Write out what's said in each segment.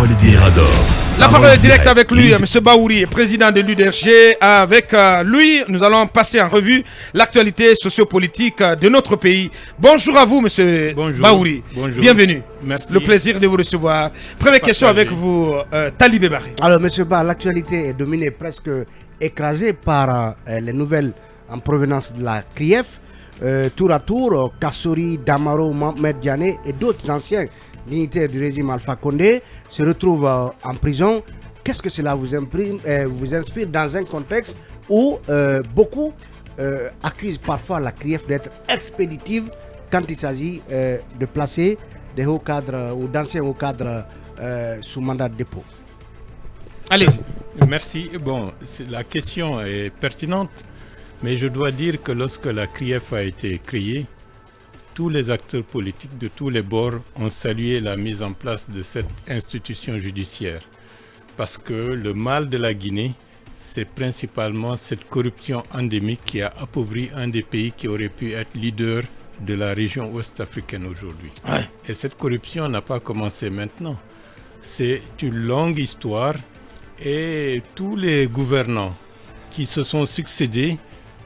Mirador. La parole est directe avec lui, M. Baouri, président de l'UDRG. Avec lui, nous allons passer en revue l'actualité sociopolitique de notre pays. Bonjour à vous, M. Baouri. Bonjour. Bienvenue. Merci. Le plaisir de vous recevoir. Première question avec vous, Talibé Barry. Alors, M. Ba, l'actualité est dominée, presque écrasée par les nouvelles en provenance de la CRIEF. Tour à tour, Kassori, Damaro, Mohamed Diané et d'autres anciens dignitaires du régime Alpha Condé se retrouvent en prison. Qu'est-ce que cela vous inspire dans un contexte où beaucoup accusent parfois la CRIEF d'être expéditive quand il s'agit de placer des hauts cadres ou d'anciens hauts cadres sous mandat de dépôt? Allez-y. Merci. Bon, la question est pertinente, mais je dois dire que lorsque la CRIEF a été créée, tous les acteurs politiques de tous les bords ont salué la mise en place de cette institution judiciaire. Parce que le mal de la Guinée, c'est principalement cette corruption endémique qui a appauvri un des pays qui aurait pu être leader de la région ouest-africaine aujourd'hui. Ouais. Et cette corruption n'a pas commencé maintenant. C'est une longue histoire et tous les gouvernants qui se sont succédés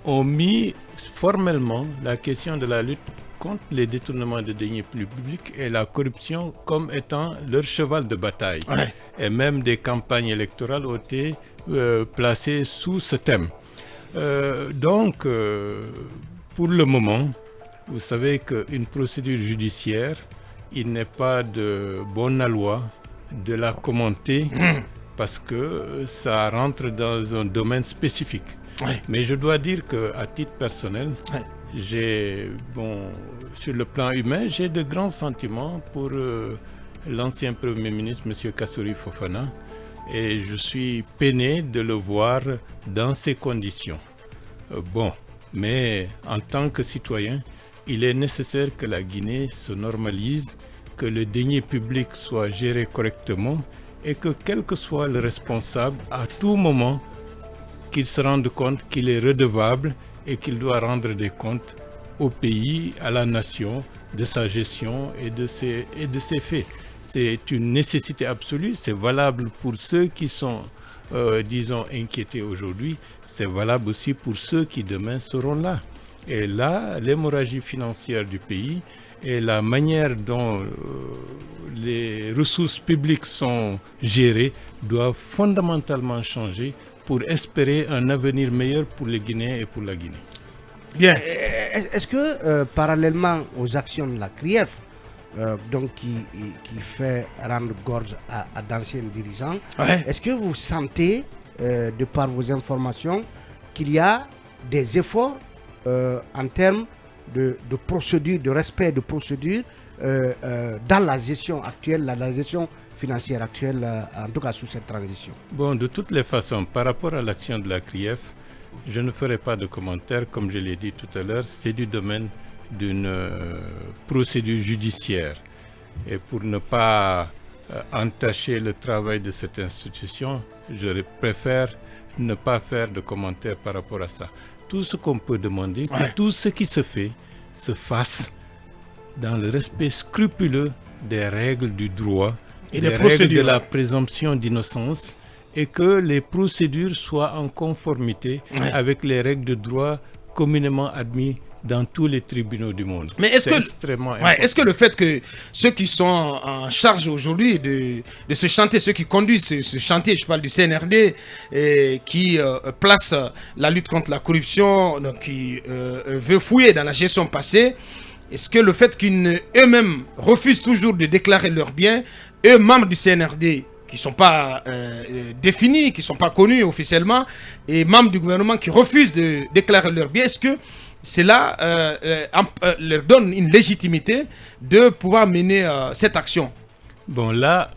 ont mis formellement la question de la lutte contre les détournements de deniers publics et la corruption comme étant leur cheval de bataille. Ouais. Et même des campagnes électorales ont été placées sous ce thème. Pour le moment, vous savez qu'une procédure judiciaire, il n'est pas de bonne loi de la commenter parce que ça rentre dans un domaine spécifique. Ouais. Mais je dois dire qu'à titre personnel, Ouais. sur le plan humain, j'ai de grands sentiments pour l'ancien Premier ministre, M. Kassori Fofana, et je suis peiné de le voir dans ces conditions. Mais en tant que citoyen, il est nécessaire que la Guinée se normalise, que le denier public soit géré correctement et que quel que soit le responsable, à tout moment, qu'il se rende compte qu'il est redevable et qu'il doit rendre des comptes au pays, à la nation, de sa gestion et de ses faits. C'est une nécessité absolue, c'est valable pour ceux qui sont, inquiétés aujourd'hui, c'est valable aussi pour ceux qui demain seront là. Et là, l'hémorragie financière du pays et la manière dont les ressources publiques sont gérées doivent fondamentalement changer pour espérer un avenir meilleur pour les Guinéens et pour la Guinée. Bien. Est-ce que, parallèlement aux actions de la CRIEF, qui fait rendre gorge à d'anciens dirigeants, Ouais. est-ce que vous sentez, de par vos informations, qu'il y a des efforts en termes de procédures, de respect de procédures dans la gestion actuelle, la gestion financière actuelle, en tout cas sous cette transition? Bon, de toutes les façons, par rapport à l'action de la CRIEF, je ne ferai pas de commentaires, comme je l'ai dit tout à l'heure, c'est du domaine d'une procédure judiciaire. Et pour ne pas entacher le travail de cette institution, je préfère ne pas faire de commentaires par rapport à ça. Tout ce qu'on peut demander, que tout ce qui se fait, se fasse dans le respect scrupuleux des règles du droit, Et des des règles procédures. de la présomption d'innocence, et que les procédures soient en conformité avec les règles de droit communément admises dans tous les tribunaux du monde. Mais est-ce C'est que, extrêmement ouais, important. est-ce que le fait que ceux qui sont en charge aujourd'hui de ce chantier, ceux qui conduisent ce chantier, je parle du CNRD, qui place la lutte contre la corruption, donc qui veut fouiller dans la gestion passée, est-ce que le fait qu'ils eux-mêmes refusent toujours de déclarer leurs biens, eux membres du CNRD, qui ne sont pas définis, qui ne sont pas connus officiellement, et membres du gouvernement qui refusent de déclarer leurs biens, est-ce que cela leur donne une légitimité de pouvoir mener cette action? Bon, là,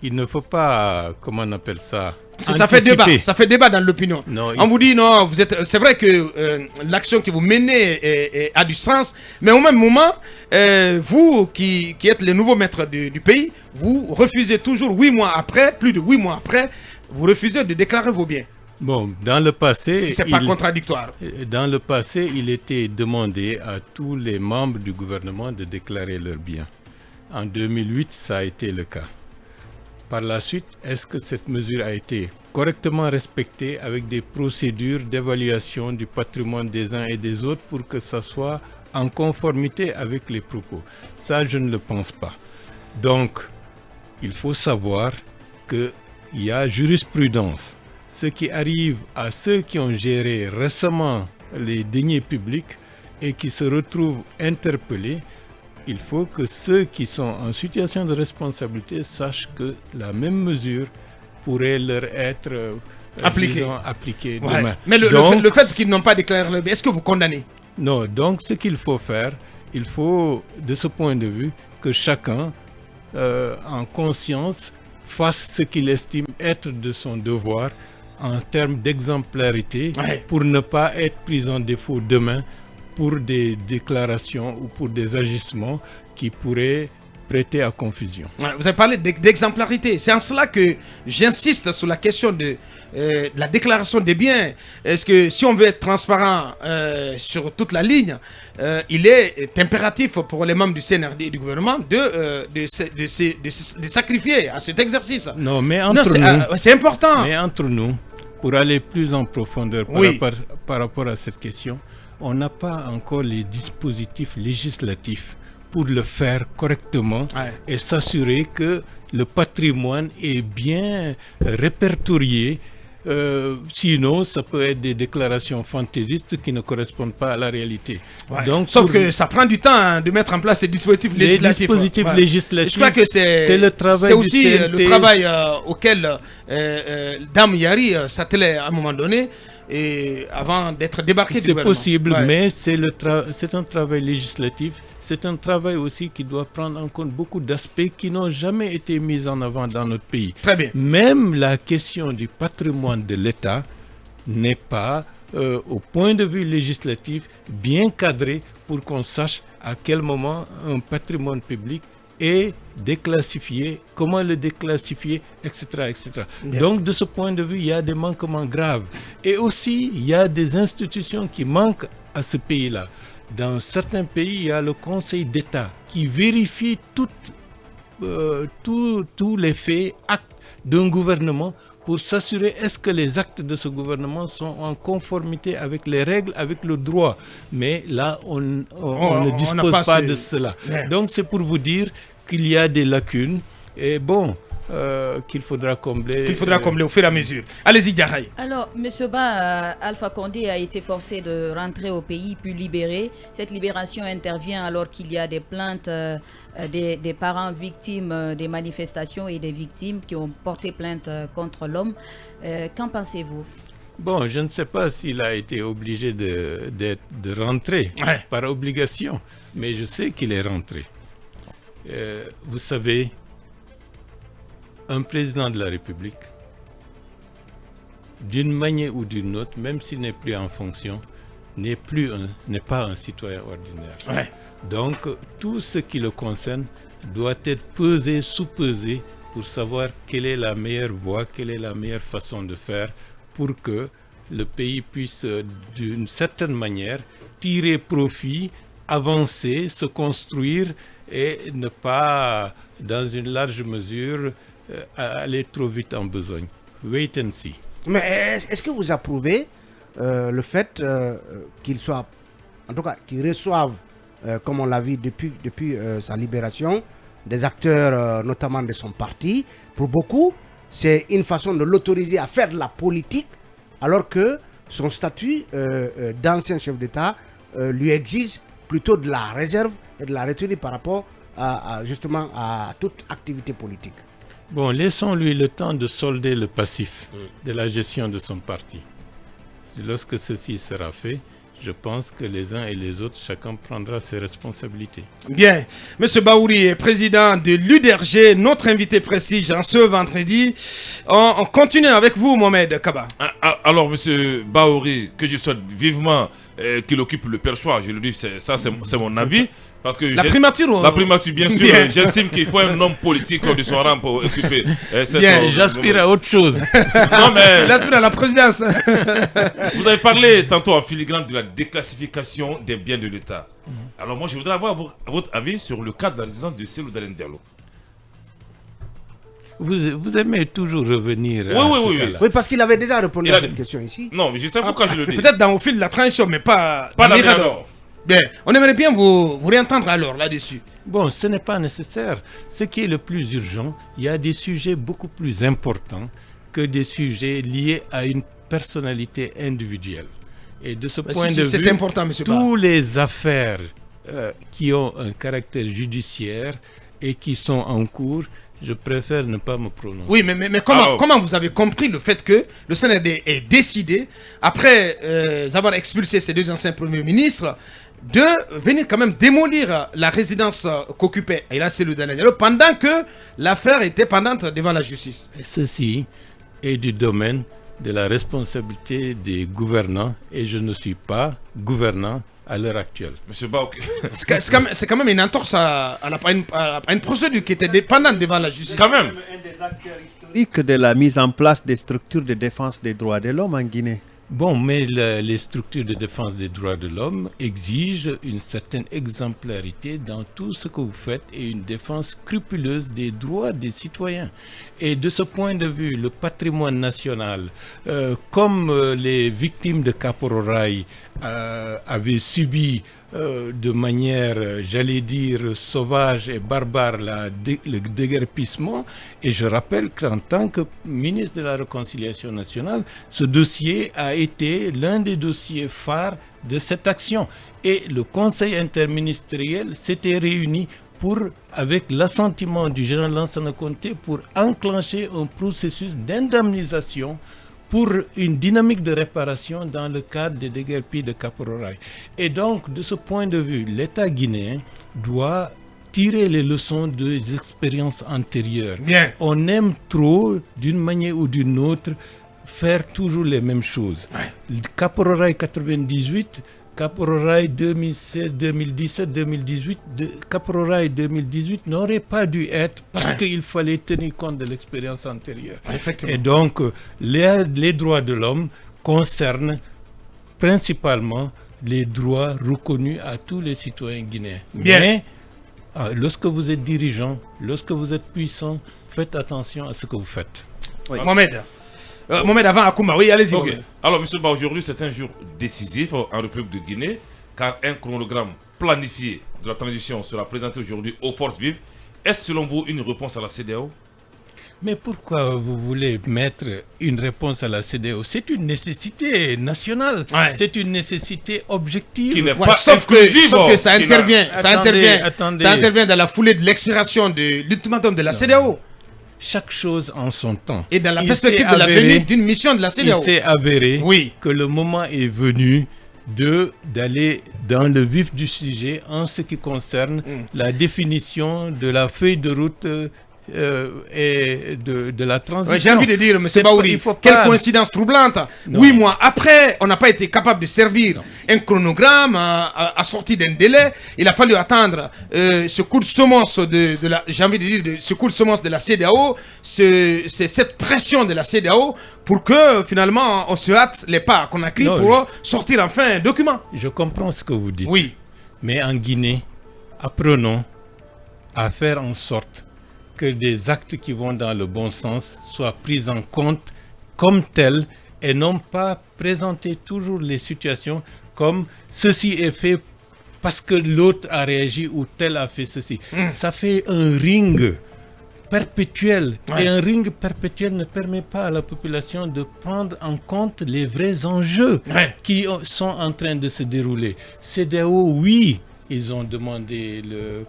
il ne faut pas, comment on appelle ça, Parce que ça fait débat dans l'opinion. Non, On vous dit non, c'est vrai que l'action que vous menez a du sens, mais au même moment, vous qui êtes les nouveaux maîtres du pays, vous refusez toujours 8 mois après, plus de 8 mois après, vous refusez de déclarer vos biens. Bon, dans le passé, C'est pas contradictoire. Dans le passé, il était demandé à tous les membres du gouvernement de déclarer leurs biens. En 2008, ça a été le cas. Par la suite, est-ce que cette mesure a été correctement respectée avec des procédures d'évaluation du patrimoine des uns et des autres pour que ça soit en conformité avec les propos? Ça, je ne le pense pas. Donc, il faut savoir qu'il y a jurisprudence. Ce qui arrive à ceux qui ont géré récemment les deniers publics et qui se retrouvent interpellés, il faut que ceux qui sont en situation de responsabilité sachent que la même mesure pourrait leur être appliquée demain. Mais le fait qu'ils n'ont pas déclaré le bien, est-ce que vous condamnez? Non, donc ce qu'il faut faire, il faut, de ce point de vue, que chacun, en conscience, fasse ce qu'il estime être de son devoir en termes d'exemplarité pour ne pas être pris en défaut demain pour des déclarations ou pour des agissements qui pourraient prêter à confusion. Vous avez parlé d'exemplarité. C'est en cela que j'insiste sur la question de la déclaration des biens. Est-ce que si on veut être transparent sur toute la ligne, il est impératif pour les membres du CNRD et du gouvernement de sacrifier à cet exercice? Non, mais entre nous, c'est important. Mais entre nous, pour aller plus en profondeur par rapport à cette question, on n'a pas encore les dispositifs législatifs pour le faire correctement et s'assurer que le patrimoine est bien répertorié. Sinon, ça peut être des déclarations fantaisistes qui ne correspondent pas à la réalité. Donc, sauf que ça prend du temps de mettre en place ces dispositifs législatifs. Les dispositifs législatifs, je crois que c'est le travail c'est aussi du CNT. Le travail auquel Dame Yari s'attelait à un moment donné. Et avant d'être débarqué du gouvernement. C'est possible, mais c'est un travail législatif. C'est un travail aussi qui doit prendre en compte beaucoup d'aspects qui n'ont jamais été mis en avant dans notre pays. Très bien. Même la question du patrimoine de l'État n'est pas, au point de vue législatif, bien cadrée pour qu'on sache à quel moment un patrimoine public est déclassifié, comment le déclassifier, etc. etc. Donc, de ce point de vue, il y a des manquements graves. Et aussi, il y a des institutions qui manquent à ce pays-là. Dans certains pays, il y a le Conseil d'État qui vérifie tous les faits, actes d'un gouvernement pour s'assurer est-ce que les actes de ce gouvernement sont en conformité avec les règles, avec le droit. Mais là, on ne dispose pas de cela. Donc, c'est pour vous dire qu'il y a des lacunes et bon, qu'il faudra combler. Qu'il faudra combler au fur et à mesure. Allez-y, Diarraï. Alors, M. Ba, Alpha Condé a été forcé de rentrer au pays puis libéré. Cette libération intervient alors qu'il y a des plaintes des parents victimes des manifestations et des victimes qui ont porté plainte contre l'homme. Qu'en pensez-vous? Bon, je ne sais pas s'il a été obligé de rentrer par obligation, mais je sais qu'il est rentré. Vous savez, un président de la République, d'une manière ou d'une autre, même s'il n'est plus en fonction, n'est pas un citoyen ordinaire. Donc, tout ce qui le concerne doit être pesé, sous-pesé, pour savoir quelle est la meilleure voie, quelle est la meilleure façon de faire pour que le pays puisse, d'une certaine manière, tirer profit, avancer, se construire et ne pas, dans une large mesure, aller trop vite en besogne. Wait and see. Mais est-ce que vous approuvez le fait qu'il soit, en tout cas, qu'il reçoive, comme on l'a vu depuis sa libération, des acteurs, notamment de son parti? Pour beaucoup, c'est une façon de l'autoriser à faire de la politique, alors que son statut d'ancien chef d'État lui exige plutôt de la réserve et de la retenue par rapport justement à toute activité politique. Bon, laissons-lui le temps de solder le passif de la gestion de son parti. Lorsque ceci sera fait, je pense que les uns et les autres, chacun prendra ses responsabilités. Bien. Monsieur Baouri est président de l'UDRG, notre invité précis en ce vendredi. On continue avec vous, Mohamed Kaba. Alors, monsieur Baouri, que je souhaite vivement qu'il occupe le perchoir, je le dis, ça c'est mon avis. Parce que La primature, la primature, bien sûr. Bien. J'estime qu'il faut un homme politique de son rang pour occuper cette... Bien, J'aspire à autre chose. Non, mais Il aspire à la présidence. vous avez parlé tantôt en filigrane de la déclassification des biens de l'État. Alors moi, je voudrais avoir votre avis sur le cas de la résidence de Cellou Dalein Diallo. Vous aimez toujours revenir à Oui, ce oui, cas-là. Oui, parce qu'il avait déjà répondu Il à a- cette question ici. Non, mais je sais pourquoi je le dis. Peut-être au fil de la transition, mais pas Pas dans dans Mirador. Bien, on aimerait bien vous réentendre alors là-dessus. Bon, ce n'est pas nécessaire. Ce qui est le plus urgent, il y a des sujets beaucoup plus importants que des sujets liés à une personnalité individuelle. Et de ce point de vue, c'est important, monsieur Ba. tous les affaires qui ont un caractère judiciaire et qui sont en cours, je préfère ne pas me prononcer. Oui, mais comment, Alors- comment vous avez compris le fait que le CNRD est décidé, après avoir expulsé ces deux anciens premiers ministres, de venir quand même démolir la résidence qu'occupait Cellou Dalein Diallo pendant que l'affaire était pendante devant la justice? Et ceci est du domaine de la responsabilité des gouvernants et je ne suis pas gouvernant à l'heure actuelle. Monsieur Ba, ok. C'est quand même une entorse à une procédure qui était dépendante devant la justice. Quand même. Un des acteurs historiques de la mise en place des structures de défense des droits de l'homme en Guinée. Bon, mais les structures de défense des droits de l'homme exigent une certaine exemplarité dans tout ce que vous faites et une défense scrupuleuse des droits des citoyens. Et de ce point de vue, le patrimoine national, comme les victimes de Kapororaï avaient subi de manière, j'allais dire, sauvage et barbare le déguerpissement. Et je rappelle qu'en tant que ministre de la Réconciliation nationale, ce dossier a été l'un des dossiers phares de cette action. Et le Conseil interministériel s'était réuni avec l'assentiment du général Lansana Conté pour enclencher un processus d'indemnisation pour une dynamique de réparation dans le cadre des déguerpis de Kapororaï. Et donc, de ce point de vue, l'État guinéen doit tirer les leçons des expériences antérieures. Bien. On aime trop, d'une manière ou d'une autre, faire toujours les mêmes choses. Kapororaï 98, Kapororaï 2016, 2017, 2018, Kapororaï 2018 n'aurait pas dû être parce qu'il fallait tenir compte de l'expérience antérieure. Effectivement. Et donc, les droits de l'homme concernent principalement les droits reconnus à tous les citoyens guinéens. Bien. Mais, lorsque vous êtes dirigeant, lorsque vous êtes puissant, faites attention à ce que vous faites. Mohamed. Mohamed avant Akouma, oui, allez-y. Ok. Mohamed. Alors, monsieur Ba, aujourd'hui, c'est un jour décisif en République de Guinée, car un chronogramme planifié de la transition sera présenté aujourd'hui aux forces vives. Est-ce selon vous une réponse à la CEDEAO? Mais pourquoi vous voulez mettre une réponse à la CEDEAO? C'est une nécessité nationale, Ouais. c'est une nécessité objective. Qui n'est Ouais, pas sauf que ça qui intervient, Attendez. ça intervient dans la foulée de l'expiration de l'ultimatum de la CEDEAO Chaque chose en son temps. et dans la Il perspective s'est de la avéré- venue d'une mission de la Il CEDEAO. s'est avéré Oui. que le moment est venu d'aller dans le vif du sujet en ce qui concerne la définition de la feuille de route et de la transition. Ouais, j'ai envie de dire, M. C'est pas- Baouri, il faut quelle pas- coïncidence troublante. Non. 8 mois après, on n'a pas été capable de servir un chronogramme assorti d'un délai. Il a fallu attendre ce coup de semence j'ai envie de dire, ce coup de semence de la CEDEAO, c'est cette pression de la CEDEAO pour que finalement on se hâte les pas qu'on a pris Non, pour sortir enfin un document. Je comprends ce que vous dites. Oui. Mais en Guinée, apprenons à faire en sorte que des actes qui vont dans le bon sens soient pris en compte comme tels et non pas présenter toujours les situations comme ceci est fait parce que l'autre a réagi ou tel a fait ceci. Ça fait un ring perpétuel. Ouais. Et un ring perpétuel ne permet pas à la population de prendre en compte les vrais enjeux Ouais. qui sont en train de se dérouler. CEDEAO, oui, ils ont demandé le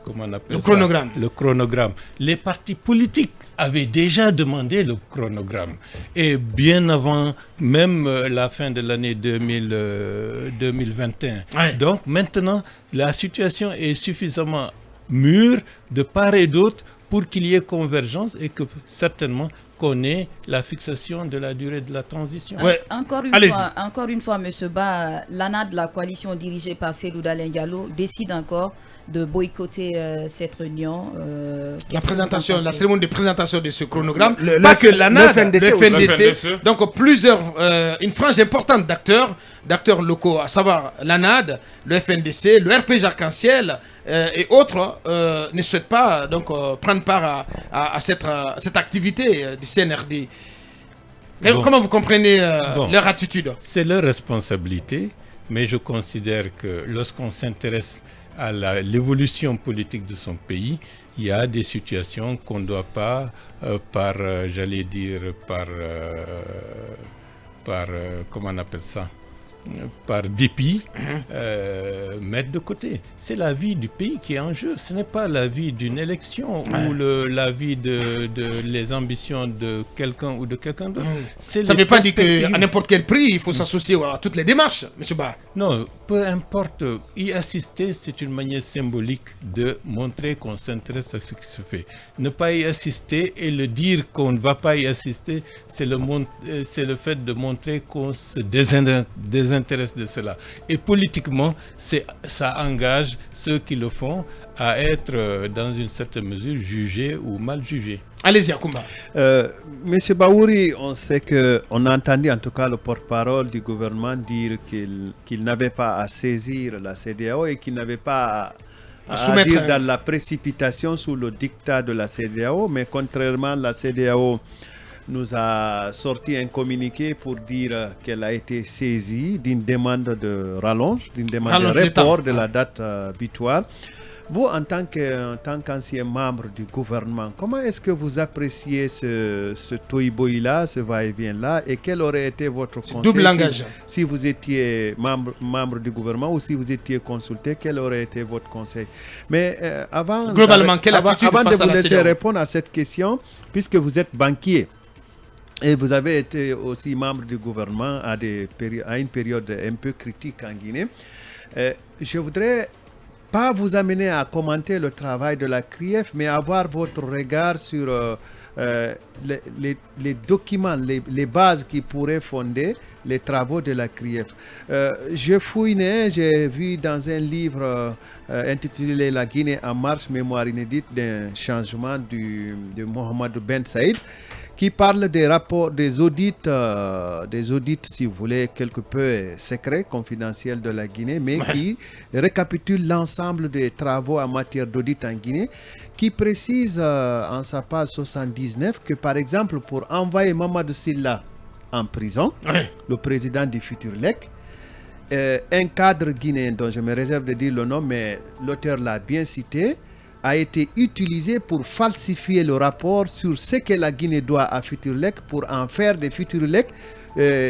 chronogramme. Le chronogramme. Les partis politiques avaient déjà demandé le chronogramme. Et bien avant même la fin de l'année 2021. Ouais. Donc maintenant, la situation est suffisamment mûre de part et d'autre pour qu'il y ait convergence et que certainement qu'on ait la fixation de la durée de la transition. Ouais. Encore une fois, M. Ba, l'ANAD, la coalition dirigée par Cellou Dalein Diallo, décide encore de boycotter cette réunion. La cérémonie de présentation de ce chronogramme. Pas que l'ANAD, le FNDC. FNDC. Donc une frange importante d'acteurs locaux, à savoir l'ANAD, le FNDC, le RPG Arc-en-Ciel et autres, ne souhaitent pas prendre part à cette activité du CNRD. Comment vous comprenez leur attitude? C'est leur responsabilité, mais je considère que lorsqu'on s'intéresse à l'évolution politique de son pays, il y a des situations qu'on ne doit pas, par comment on appelle ça, par dépit, mettre de côté. C'est la vie du pays qui est en jeu. Ce n'est pas la vie d'une élection ou la vie de les ambitions de quelqu'un ou de quelqu'un d'autre. Ça ne veut pas dire qu'à n'importe quel prix, il faut s'associer à toutes les démarches, M. Ba. Non, peu importe. Y assister, c'est une manière symbolique de montrer qu'on s'intéresse à ce qui se fait. Ne pas y assister et le dire qu'on ne va pas y assister, c'est le fait de montrer qu'on se désintéresse de cela. Et politiquement, ça engage ceux qui le font à être, dans une certaine mesure, jugés ou mal jugés. Allez-y, Akoumba. Monsieur Baouri, on a entendu en tout cas le porte-parole du gouvernement dire qu'il n'avait pas à saisir la CEDEAO et qu'il n'avait pas à agir dans la précipitation sous le dictat de la CEDEAO, mais contrairement, la CEDEAO nous a sorti un communiqué pour dire qu'elle a été saisie d'une demande de rallonge, d'une demande de report de la date butoir. Vous, en tant qu'ancien membre du gouvernement, comment est-ce que vous appréciez ce toïboï-là, ce va-et-vient-là, et quel aurait été votre conseil double langage. Si vous étiez membre du gouvernement ou si vous étiez consulté, quel aurait été votre conseil? Mais avant de vous laisser répondre à cette question, puisque vous êtes banquier, et vous avez été aussi membre du gouvernement à une période un peu critique en Guinée, je voudrais pas vous amener à commenter le travail de la CRIEF, mais avoir votre regard sur les documents, les bases qui pourraient fonder les travaux de la CRIEF. Je fouinais, j'ai vu dans un livre intitulé « La Guinée en marche, mémoire inédite d'un changement de Mohamed Ben Saïd », qui parle des rapports, des audits, si vous voulez, quelque peu secrets, confidentiels de la Guinée, mais qui récapitule l'ensemble des travaux en matière d'audit en Guinée, qui précise en sa page 79 que, par exemple, pour envoyer Mamadou Sylla en prison, le président du Futurlec, un cadre guinéen dont je me réserve de dire le nom, mais l'auteur l'a bien cité, a été utilisé pour falsifier le rapport sur ce que la Guinée doit à Futurlec pour en faire de Futurlec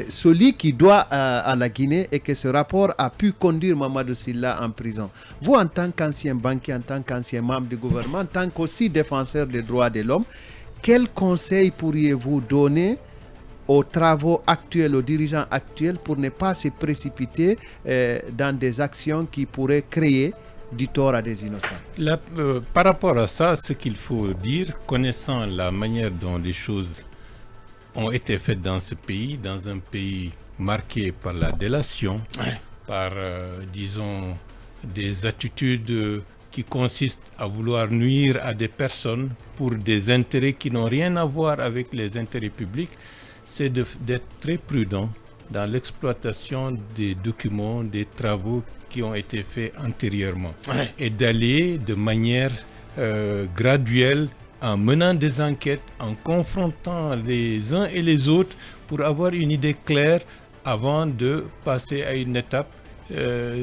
celui qui doit à la Guinée, et que ce rapport a pu conduire Mamadou Sylla en prison. Vous, en tant qu'ancien banquier, en tant qu'ancien membre du gouvernement, en tant qu'aussi défenseur des droits de l'homme, quel conseil pourriez-vous donner aux travaux actuels, aux dirigeants actuels, pour ne pas se précipiter dans des actions qui pourraient créer du tort à des innocents? Par rapport à ça, ce qu'il faut dire, connaissant la manière dont les choses ont été faites dans ce pays, dans un pays marqué par la délation, par, disons, des attitudes qui consistent à vouloir nuire à des personnes pour des intérêts qui n'ont rien à voir avec les intérêts publics, c'est d'être très prudent dans l'exploitation des documents, des travaux qui ont été faits antérieurement, et d'aller de manière graduelle, en menant des enquêtes, en confrontant les uns et les autres pour avoir une idée claire avant de passer à une étape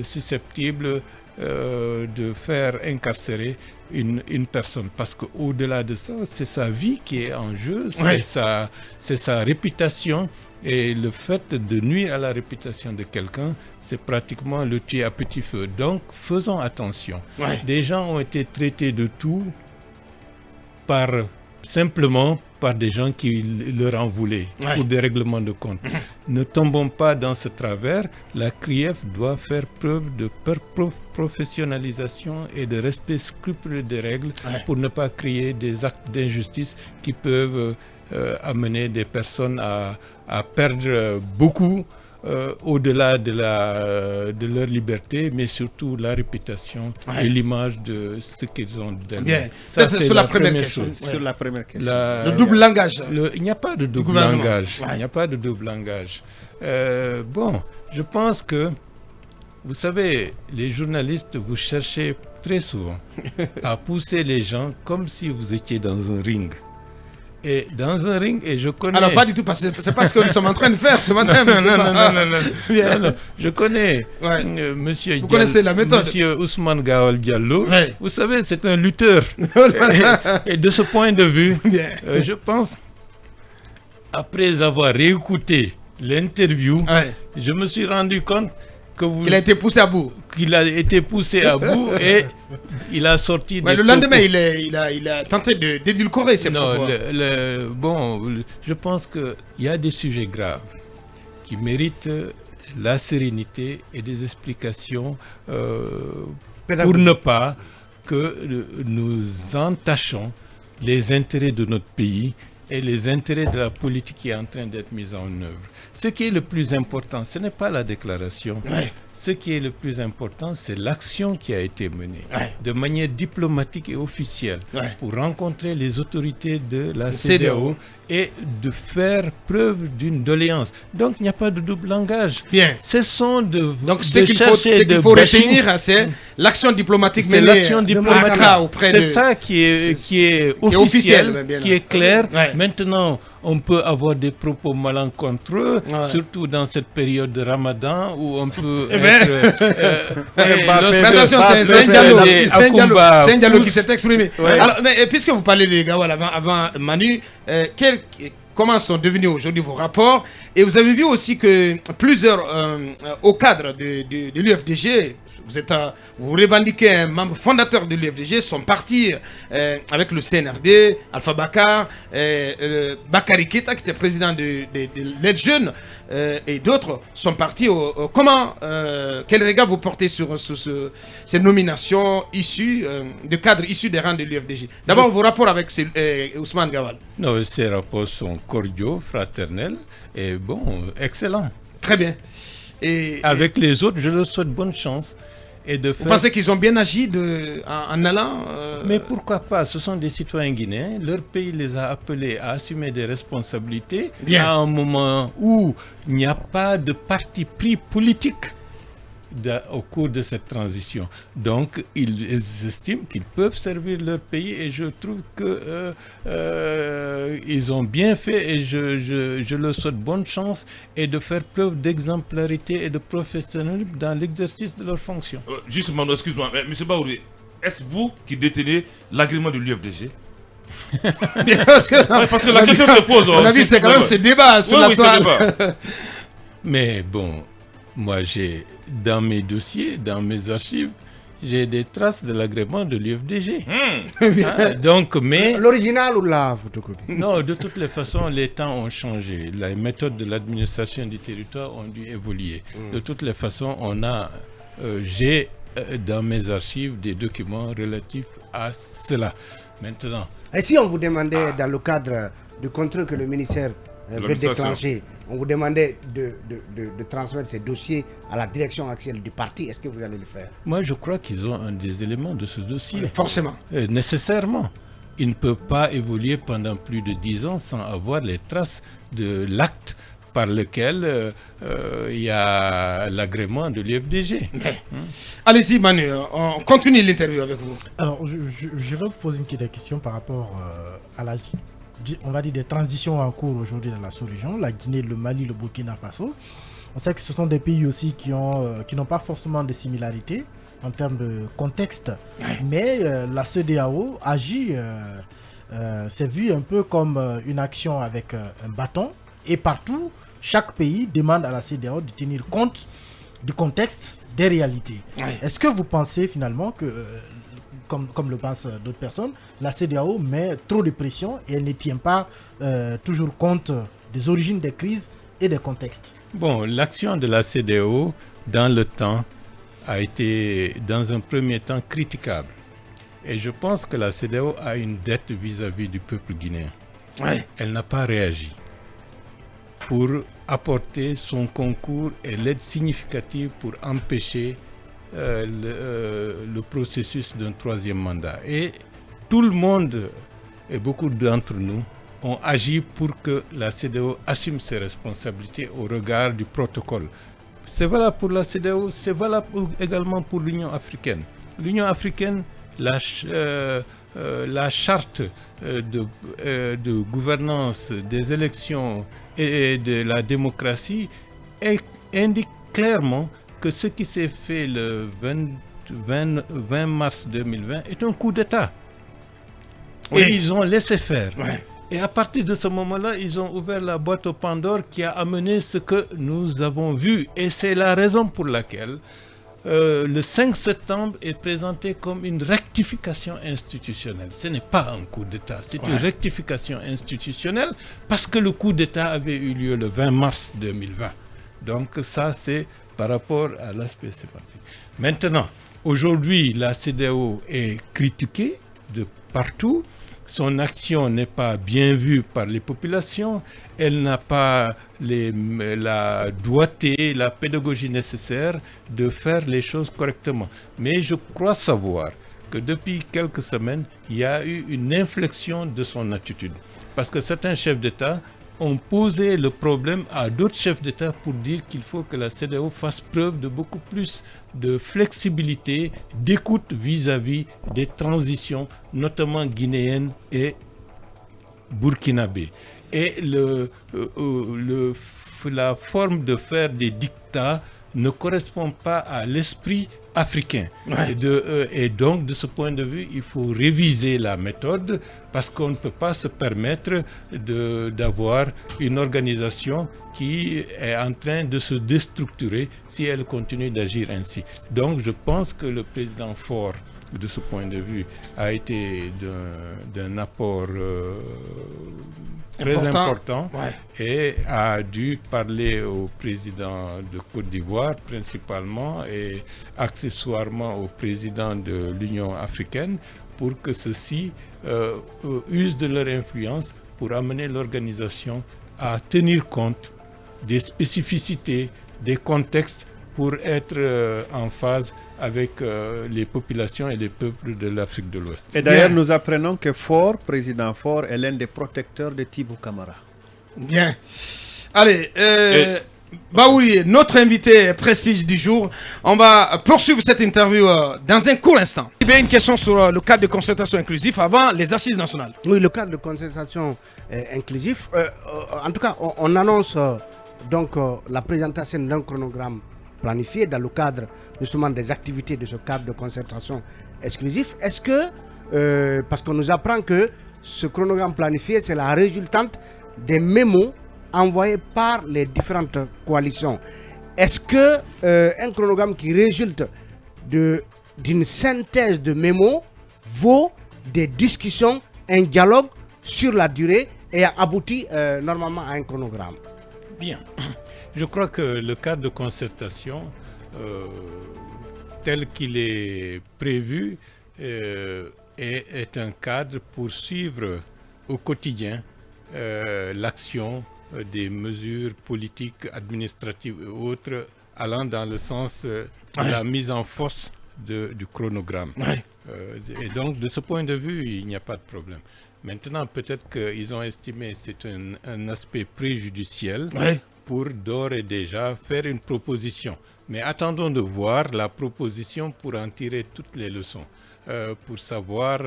susceptible de faire incarcérer une personne. Parce qu'au-delà de ça, c'est sa vie qui est en jeu, c'est sa réputation. Et le fait de nuire à la réputation de quelqu'un, c'est pratiquement le tuer à petit feu. Donc, faisons attention. Des gens ont été traités de tout simplement par des gens qui leur en voulaient pour des règlements de compte. Ne tombons pas dans ce travers. La CRIEF doit faire preuve de professionnalisation et de respect scrupuleux des règles pour ne pas créer des actes d'injustice qui peuvent amener des personnes à perdre beaucoup au-delà de leur liberté, mais surtout la réputation et l'image de ce qu'ils ont donné. Bien. Ça, Peut-être c'est sur la la première première question. chose. Sur la première question. Le double langage. Il n'y a pas de double gouvernement. langage. Ouais. Il n'y a pas de double langage. Bon, je pense que, vous savez, les journalistes, vous cherchez très souvent à pousser les gens comme si vous étiez dans un ring. Et dans un ring, et je connais... Alors, pas du tout, parce que c'est pas ce que nous sommes en train de faire ce matin. Non, je connais Ouais. monsieur Vous connaissez la méthode. Monsieur Ousmane Gawal Diallo. Ouais. Vous savez, c'est un lutteur. et de ce point de vue, Bien. je pense, après avoir réécouté l'interview, Ouais. je me suis rendu compte que Il a été poussé à bout. qu'il a été poussé à bout et il a sorti Ouais, des le lendemain, propos. il a tenté d'édulcorer ses Non, propos. je pense qu'il y a des sujets graves qui méritent la sérénité et des explications pour ne pas que nous entachons les intérêts de notre pays et les intérêts de la politique qui est en train d'être mise en œuvre. Ce qui est le plus important, ce n'est pas la déclaration. Ouais. Ce qui est le plus important, c'est l'action qui a été menée Ouais. de manière diplomatique et officielle Ouais. pour rencontrer les autorités de la CEDEAO CEDEAO et de faire preuve d'une doléance. Donc, il n'y a pas de double langage. Bien. Cessons de Donc, de ce qu'il faut, chercher de retenir, hein, c'est l'action diplomatique c'est menée l'action à diplomatique. Accra auprès C'est de... ça qui est officiel, officiel, bien qui est clair. Ouais. Maintenant, on peut avoir des propos malencontreux, Ouais. surtout dans cette période de Ramadan où on peut Eh ben. lorsque Mais attention, c'est lorsque un Diallo, les c'est un Diallo, Akumba c'est un Diallo qui poussent- s'est exprimé. Ouais. Alors, mais puisque vous parlez de Gawal avant Manu, comment sont devenus aujourd'hui vos rapports? Et vous avez vu aussi que plusieurs au cadre de l'UFDG, vous revendiquez un membre fondateur de l'UFDG, sont partis avec le CNRD, Alpha Bakar, Bakary Keita, qui était président de l'aide jeune, et d'autres sont partis. Quel regard vous portez sur ces nominations issues, de cadres issus des rangs de l'UFDG? D'abord, vos rapports avec Ousmane Gawal. Non, ces rapports sont cordiaux, fraternels et bon, excellents. Très bien. Avec les autres, je leur souhaite bonne chance. Et de Vous faire... pensez qu'ils ont bien agi en allant Mais pourquoi pas? Ce sont des citoyens guinéens. Leur pays les a appelés à assumer des responsabilités Bien. à un moment où il n'y a pas de parti pris politique au cours de cette transition. Donc, ils estiment qu'ils peuvent servir leur pays et je trouve que ils ont bien fait et je leur souhaite bonne chance et de faire preuve d'exemplarité et de professionnalisme dans l'exercice de leurs fonctions. Justement, non, excuse-moi, mais M. Baouri, est-ce vous qui détenez l'agrément de l'UFDG? parce que la question se pose. On a vu, c'est quand même ce débat sur la toile. Mais bon, moi j'ai dans mes dossiers, dans mes archives, j'ai des traces de l'agrément de l'UFDG. Donc, mais... L'original ou la photocopie? Non, de toutes les façons, les temps ont changé. Les méthodes de l'administration du territoire ont dû évoluer. De toutes les façons, j'ai dans mes archives des documents relatifs à cela. Maintenant... Et si on vous demandait, dans le cadre du contrôle que le ministère veut déclencher, on vous demandait de transmettre ces dossiers à la direction actuelle du parti, est-ce que vous allez le faire? Moi, je crois qu'ils ont un des éléments de ce dossier. Forcément. Nécessairement. Ils ne peuvent pas évoluer pendant plus de 10 ans sans avoir les traces de l'acte par lequel il y a l'agrément de l'UFDG. Allez-y, Manu, on continue l'interview avec vous. Alors, je vais vous poser une question par rapport à on va dire des transitions en cours aujourd'hui dans la sous-région, la Guinée, le Mali, le Burkina Faso. On sait que ce sont des pays aussi qui n'ont pas forcément de similarités en termes de contexte, mais la CEDEAO agit, c'est vu un peu comme une action avec un bâton, et partout, chaque pays demande à la CEDEAO de tenir compte du contexte, des réalités. Est-ce que vous pensez finalement que comme le pensent d'autres personnes, la CEDEAO met trop de pression et elle ne tient pas toujours compte des origines des crises et des contextes? Bon, l'action de la CEDEAO dans le temps a été, dans un premier temps, critiquable. Et je pense que la CEDEAO a une dette vis-à-vis du peuple guinéen. Elle n'a pas réagi pour apporter son concours et l'aide significative pour empêcher le processus d'un troisième mandat. Et tout le monde et beaucoup d'entre nous ont agi pour que la CEDEAO assume ses responsabilités au regard du protocole. C'est valable pour la CEDEAO, c'est valable également pour l'Union africaine. L'Union africaine, la charte de gouvernance des élections et de la démocratie indique clairement que ce qui s'est fait le 20 mars 2020 est un coup d'État. Oui. Et ils ont laissé faire. Ouais. Et à partir de ce moment-là, ils ont ouvert la boîte au Pandore qui a amené ce que nous avons vu. Et c'est la raison pour laquelle le 5 septembre est présenté comme une rectification institutionnelle. Ce n'est pas un coup d'État, c'est une rectification institutionnelle parce que le coup d'État avait eu lieu le 20 mars 2020. Donc ça, c'est par rapport à l'aspect sémantique. Maintenant, aujourd'hui, la CEDEAO est critiquée de partout. Son action n'est pas bien vue par les populations. Elle n'a pas la doigté, la pédagogie nécessaire de faire les choses correctement. Mais je crois savoir que depuis quelques semaines, il y a eu une inflexion de son attitude. Parce que certains chefs d'État ont posé le problème à d'autres chefs d'État pour dire qu'il faut que la CEDEAO fasse preuve de beaucoup plus de flexibilité, d'écoute vis-à-vis des transitions, notamment guinéennes et burkinabé. Et la forme de faire des dictats ne correspond pas à l'esprit africain. Ouais. Et donc, de ce point de vue, il faut réviser la méthode parce qu'on ne peut pas se permettre d'avoir une organisation qui est en train de se déstructurer si elle continue d'agir ainsi. Donc, je pense que le président Faure, de ce point de vue, a été d'un apport très important et a dû parler au président de Côte d'Ivoire principalement et accessoirement au président de l'Union africaine pour que ceux-ci usent de leur influence pour amener l'organisation à tenir compte des spécificités, des contextes pour être en phase avec les populations et les peuples de l'Afrique de l'Ouest. Et d'ailleurs, nous apprenons que Faure, président Faure, est l'un des protecteurs de Tibou Camara. Bien. Allez, Baouli, notre invité prestige du jour. On va poursuivre cette interview dans un court instant. Il y a une question sur le cadre de concertation inclusif avant les assises nationales. Oui, le cadre de concertation inclusif. En tout cas, on annonce donc la présentation d'un chronogramme planifié dans le cadre justement des activités de ce cadre de concertation exclusif. Est-ce que, parce qu'on nous apprend que ce chronogramme planifié, c'est la résultante des mémos envoyés par les différentes coalitions. Est-ce que un chronogramme qui résulte d'une synthèse de mémos vaut des discussions, un dialogue sur la durée et aboutit normalement à un chronogramme? Bien. Je crois que le cadre de concertation, tel qu'il est prévu, est un cadre pour suivre au quotidien l'action des mesures politiques, administratives et autres allant dans le sens de la mise en force du chronogramme. Et donc, de ce point de vue, il n'y a pas de problème. Maintenant, peut-être qu'ils ont estimé que c'est un aspect préjudiciel pour d'ores et déjà faire une proposition. Mais attendons de voir la proposition pour en tirer toutes les leçons, pour savoir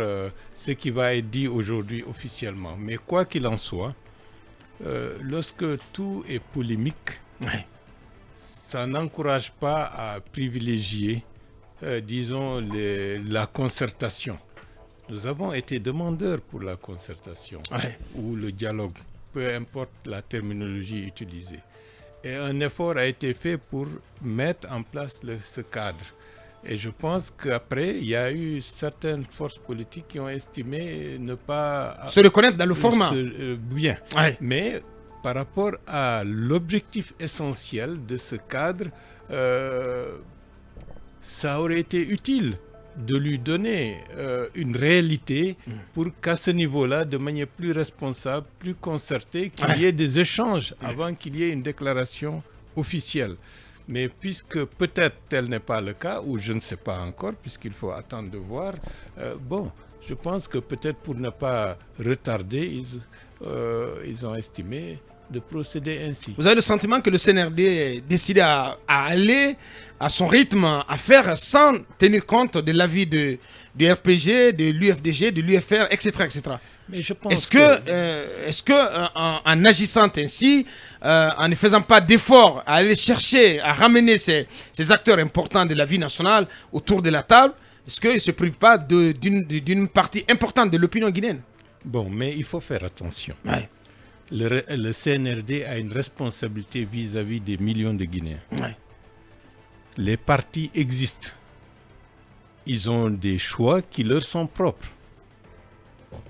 ce qui va être dit aujourd'hui officiellement. Mais quoi qu'il en soit, lorsque tout est polémique, ça n'encourage pas à privilégier, disons, la concertation. Nous avons été demandeurs pour la concertation ou le dialogue, peu importe la terminologie utilisée. Et un effort a été fait pour mettre en place ce cadre. Et je pense qu'après, il y a eu certaines forces politiques qui ont estimé ne pas se reconnaître dans le format. Bien. Mais par rapport à l'objectif essentiel de ce cadre, ça aurait été utile de lui donner une réalité pour qu'à ce niveau-là, de manière plus responsable, plus concertée, qu'il y ait des échanges avant qu'il y ait une déclaration officielle. Mais puisque peut-être tel n'est pas le cas, ou je ne sais pas encore, puisqu'il faut attendre de voir, je pense que peut-être pour ne pas retarder, ils ont estimé de procéder ainsi. Vous avez le sentiment que le CNRD est décidé à aller à son rythme, à faire sans tenir compte de l'avis du RPG, de l'UFDG, de l'UFR, etc. etc. Mais je pense est-ce que en agissant ainsi, en ne faisant pas d'efforts à aller chercher, à ramener ces acteurs importants de la vie nationale autour de la table, est-ce qu'ils ne se privent pas d'une partie importante de l'opinion guinéenne? Bon, mais il faut faire attention. Ouais. Le CNRD a une responsabilité vis-à-vis des millions de Guinéens. Ouais. Les partis existent. Ils ont des choix qui leur sont propres.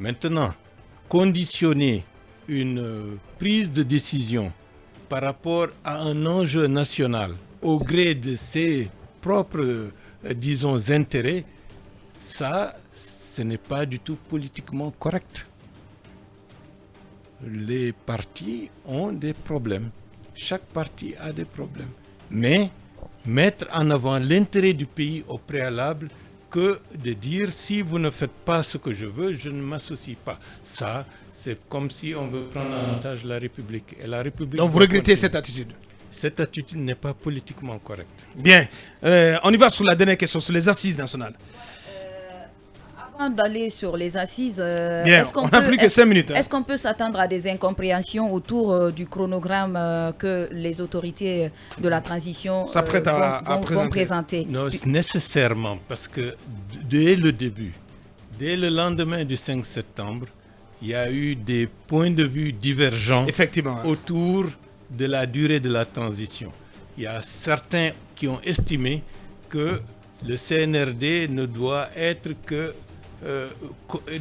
Maintenant, conditionner une prise de décision par rapport à un enjeu national au gré de ses propres, disons, intérêts, ça, ce n'est pas du tout politiquement correct. Les partis ont des problèmes. Chaque parti a des problèmes. Mais mettre en avant l'intérêt du pays au préalable que de dire si vous ne faites pas ce que je veux, je ne m'associe pas. Ça, c'est comme si on veut prendre en otage la République. Et la République. Donc vous regrettez cette attitude? Cette attitude n'est pas politiquement correcte. Bien. On y va sur la dernière question, sur les assises nationales. Avant d'aller sur les assises, Bien, on n'a plus que 5 minutes. Est-ce qu'on peut s'attendre à des incompréhensions autour du chronogramme que les autorités de la transition vont présenter? Non, nécessairement, parce que dès le début, dès le lendemain du 5 septembre, il y a eu des points de vue divergents autour de la durée de la transition. Il y a certains qui ont estimé que le CNRD ne doit être que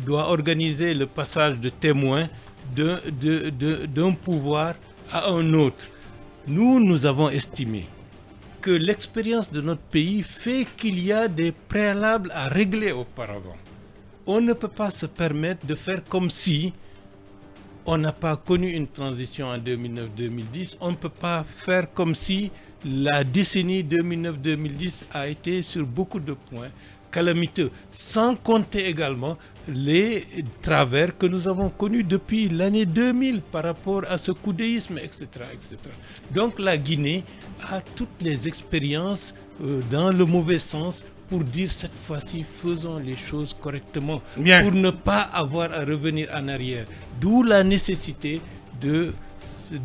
doit organiser le passage de témoins d'un pouvoir à un autre. Nous avons estimé que l'expérience de notre pays fait qu'il y a des préalables à régler auparavant. On ne peut pas se permettre de faire comme si on n'a pas connu une transition en 2009-2010. On ne peut pas faire comme si la décennie 2009-2010 a été sur beaucoup de points calamiteux, sans compter également les travers que nous avons connus depuis l'année 2000 par rapport à ce coudéisme, etc., etc. Donc la Guinée a toutes les expériences dans le mauvais sens pour dire cette fois-ci, faisons les choses correctement, pour ne pas avoir à revenir en arrière. D'où la nécessité de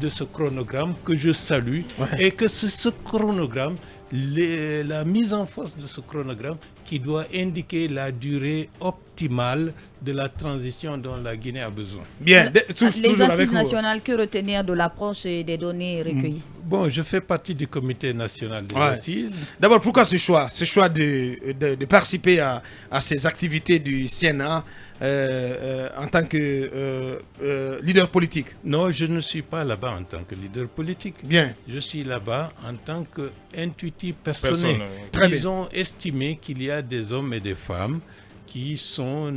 ce chronogramme que je salue, et que ce chronogramme, la mise en force de ce chronogramme qui doit indiquer la durée optimale de la transition dont la Guinée a besoin. Bien. Les assises nationales, que retenir de l'approche et des données recueillies? Bon, je fais partie du comité national des assises. D'abord, pourquoi ce choix de participer à ces activités du CNA en tant que leader politique? Non, je ne suis pas là-bas en tant que leader politique. Bien. Je suis là-bas en tant qu'intuitif personnel. Ils ont estimé qu'il y a des hommes et des femmes qui sont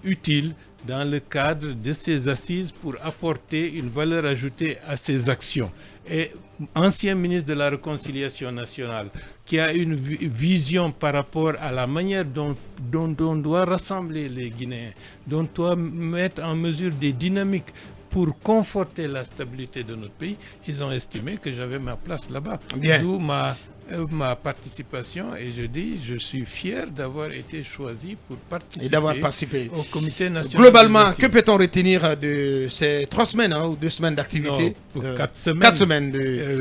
utiles dans le cadre de ces assises pour apporter une valeur ajoutée à ces actions. Et ancien ministre de la Réconciliation nationale, qui a une vision par rapport à la manière dont on doit rassembler les Guinéens, dont on doit mettre en mesure des dynamiques pour conforter la stabilité de notre pays, ils ont estimé que j'avais ma place là-bas. D'où ma participation, et je dis, je suis fier d'avoir été choisi pour participer au comité national. Globalement, que peut-on retenir de ces 3 semaines ou 2 semaines d'activité? Pour 4 semaines. 4 semaines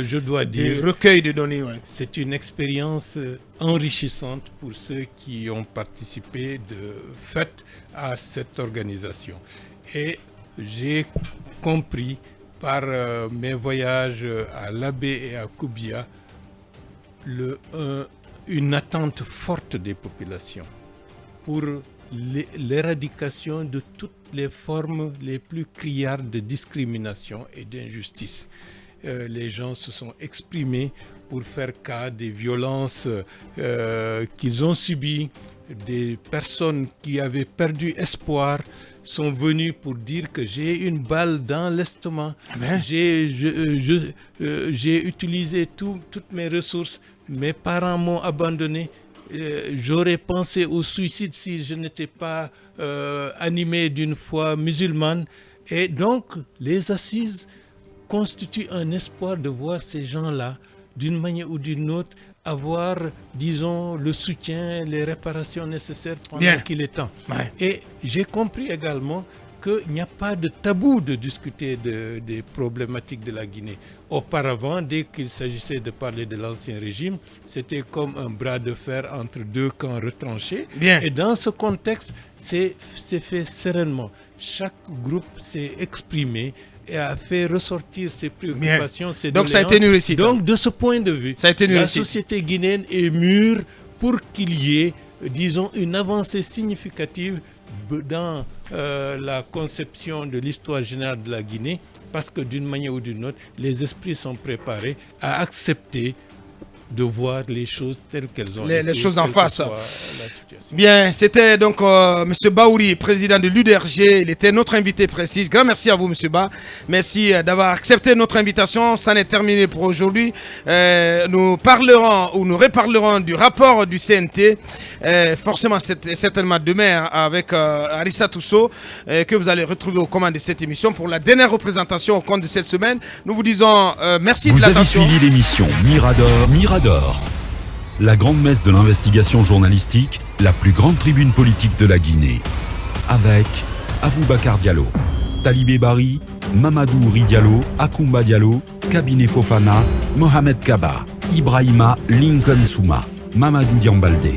je dois dire, de recueil de données. C'est une expérience enrichissante pour ceux qui ont participé de fait à cette organisation. Et j'ai compris par mes voyages à Labé et à Koubia une attente forte des populations pour l'éradication de toutes les formes les plus criardes de discrimination et d'injustice. Les gens se sont exprimés pour faire cas des violences qu'ils ont subies des personnes qui avaient perdu espoir sont venus pour dire que j'ai une balle dans l'estomac. J'ai utilisé toutes mes ressources. Mes parents m'ont abandonné. J'aurais pensé au suicide si je n'étais pas animé d'une foi musulmane. Et donc, les assises constituent un espoir de voir ces gens-là, d'une manière ou d'une autre, avoir, disons, le soutien, les réparations nécessaires pendant qu'il est temps. Et j'ai compris également qu'il n'y a pas de tabou de discuter des problématiques de la Guinée. Auparavant, dès qu'il s'agissait de parler de l'ancien régime, c'était comme un bras de fer entre deux camps retranchés. Et dans ce contexte, c'est fait sereinement. Chaque groupe s'est exprimé et a fait ressortir ses préoccupations, ses doléances. Donc ça a été une réussite. Donc de ce point de vue, ça a été une la société guinéenne est mûre pour qu'il y ait, disons, une avancée significative dans la conception de l'histoire générale de la Guinée, parce que d'une manière ou d'une autre, les esprits sont préparés à accepter de voir les choses telles qu'elles ont été, les choses en face. Bien, c'était donc M. Baouri, président de l'UDRG. Il était notre invité précis. Grand merci à vous, M. Ba. Merci d'avoir accepté notre invitation. Ça n'est terminé pour aujourd'hui. Nous parlerons ou nous reparlerons du rapport du CNT. Forcément, certainement demain avec Arissa Tousso, que vous allez retrouver aux commandes de cette émission pour la dernière représentation au compte de cette semaine. Nous vous disons merci de l'attention. Vous avez suivi l'émission Mirador, la grande messe de l'investigation journalistique, la plus grande tribune politique de la Guinée, avec Aboubacar Diallo, Talibé Bari, Mamadou Ouri Diallo, Akoumba Diallo, Kabinet Fofana, Mohamed Kaba, Ibrahima Lincoln Souma, Mamadou Diambalde.